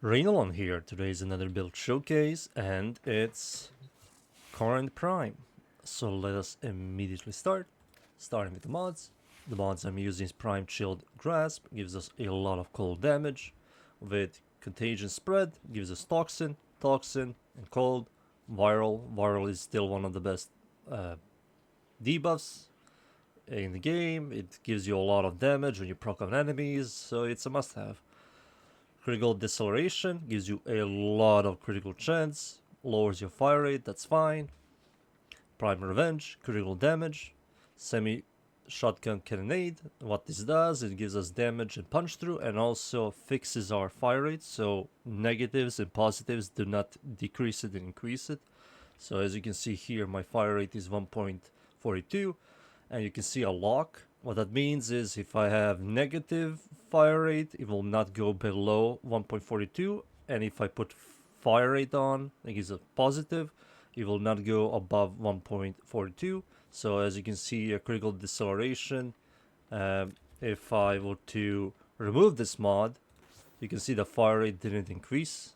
Rainalon here. Today is another build showcase and it's Corinth Prime. So let us immediately start. Starting with the mods. The mods I'm using is Prime Chilled Grasp, gives us a lot of cold damage. With Contagion Spread, gives us Toxin, Toxin, and Cold. Viral. Viral is still one of the best debuffs in the game. It gives you a lot of damage when you proc on enemies, so it's a must-have. Critical Deceleration gives you a lot of critical chance, lowers your fire rate, that's fine. Prime Revenge, critical damage. Semi Shotgun Cannonade, what this does, it gives us damage and punch through and also fixes our fire rate, so negatives and positives do not decrease it and increase it. So as you can see here, my fire rate is 1.42 and you can see a lock. What that means is if I have negative fire rate, it will not go below 1.42, and if I put fire rate on, like it's a positive, it will not go above 1.42. So as you can see, a critical deceleration. If I were to remove this mod, you can see the fire rate didn't increase.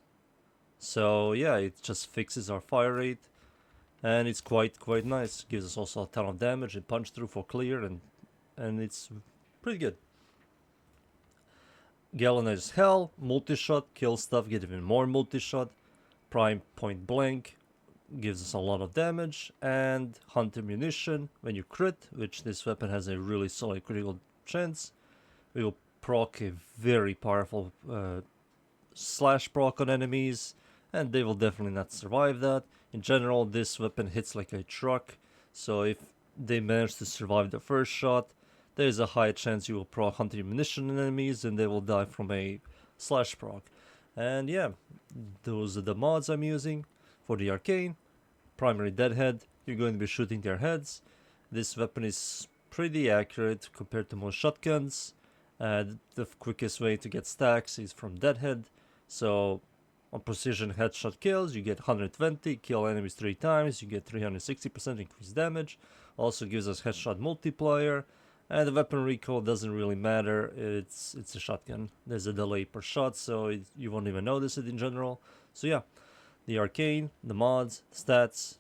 So yeah, it just fixes our fire rate, and it's quite nice. Gives us also a ton of damage and punch through for clear, and it's pretty good. Galvanized Hell, multi-shot, kill stuff, get even more multi-shot. Prime Point Blank gives us a lot of damage, and Hunter Munition, when you crit, which this weapon has a really solid critical chance, we will proc a very powerful slash proc on enemies, and they will definitely not survive that. In general, this weapon hits like a truck, so if they manage to survive the first shot, there's a high chance you will proc Hunter Munition on enemies and they will die from a slash proc. And yeah, those are the mods I'm using. For the Arcane, Primary Deadhead, you're going to be shooting their heads. This weapon is pretty accurate compared to most shotguns. The quickest way to get stacks is from Deadhead. So on precision headshot kills, you get 120, kill enemies 3 times, you get 360% increased damage. Also gives us headshot multiplier. And the weapon recoil doesn't really matter, it's a shotgun. There's a delay per shot, so you won't even notice it in general. So yeah, the Arcane, the mods, stats,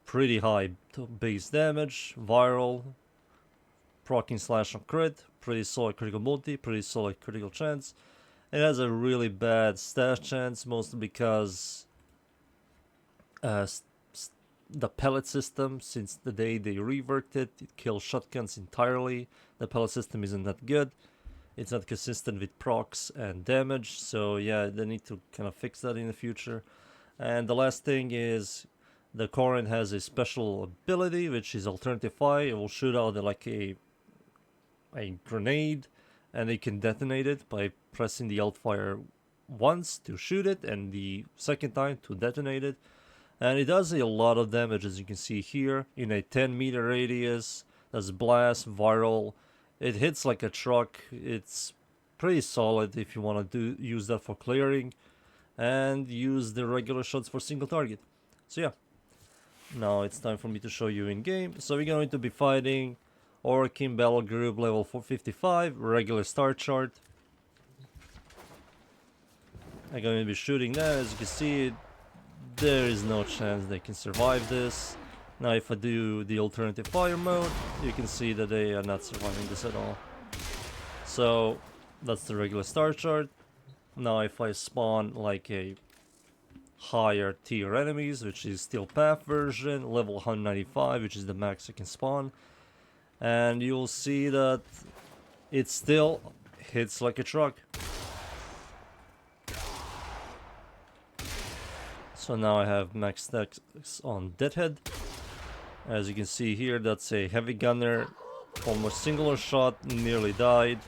pretty high base damage, viral, proccing slash on crit, pretty solid critical multi, pretty solid critical chance. It has a really bad stash chance, mostly because the pellet system, since the day they reworked it, it kills shotguns entirely. The pellet system isn't that good. It's not consistent with procs and damage, so yeah, they need to kind of fix that in the future. And the last thing is the Corinth has a special ability, which is Alternative Fire. It will shoot out like a grenade, and they can detonate it by pressing the alt fire once to shoot it and the second time to detonate it. And it does a lot of damage, as you can see here, in a 10-meter radius. Does blast, viral. It hits like a truck. It's pretty solid if you want to use that for clearing, and use the regular shots for single target. So yeah, now it's time for me to show you in game. So we're going to be fighting Orkin Battle Group level 455, regular star chart. I'm going to be shooting that. As you can see, there is no chance they can survive this. Now if I do the alternative fire mode, you can see that they are not surviving this at all. So that's the regular star chart. Now if I spawn like a higher tier enemies, which is Steel Path version, level 195, which is the max I can spawn, and you'll see that it still hits like a truck. So now I have max stacks on Deadhead. As you can see here, that's a heavy gunner, almost singular shot, nearly died.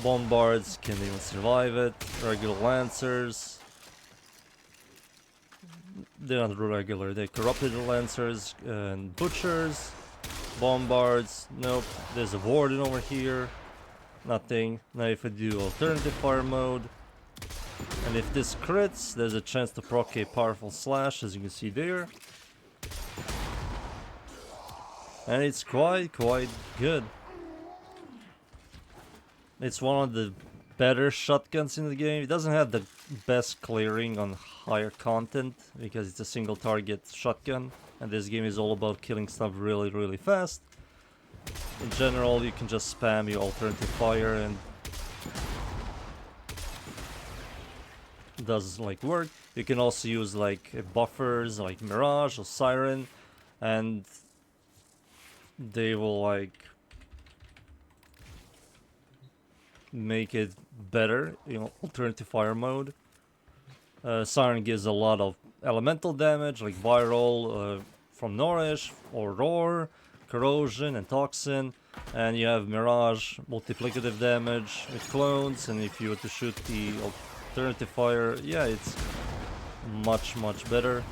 Bombards can't even survive it. Regular Lancers, they're not regular, they're corrupted Lancers. And Butchers, Bombards, nope. There's a Warden over here, nothing. Now if I do alternative fire mode, and if this crits, there's a chance to proc a powerful slash, as you can see there. And it's quite good. It's one of the better shotguns in the game. It doesn't have the best clearing on higher content because it's a single target shotgun, and this game is all about killing stuff really, really fast. In general, you can just spam your alternative fire and it does like work. You can also use like buffers like Mirage or Siren, and they will like make it better, you know, alternative fire mode. Siren gives a lot of elemental damage like viral from Nourish or Roar, corrosion and toxin, and you have Mirage multiplicative damage with clones, and if you were to shoot the alternative fire, yeah, it's much better.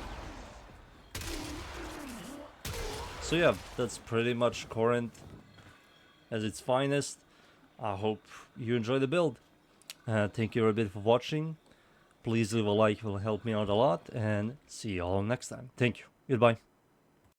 So yeah, that's pretty much Corinth at its finest. I hope you enjoy the build. Thank you everybody for watching. Please leave a like, it will help me out a lot, and see you all next time. Thank you. Goodbye.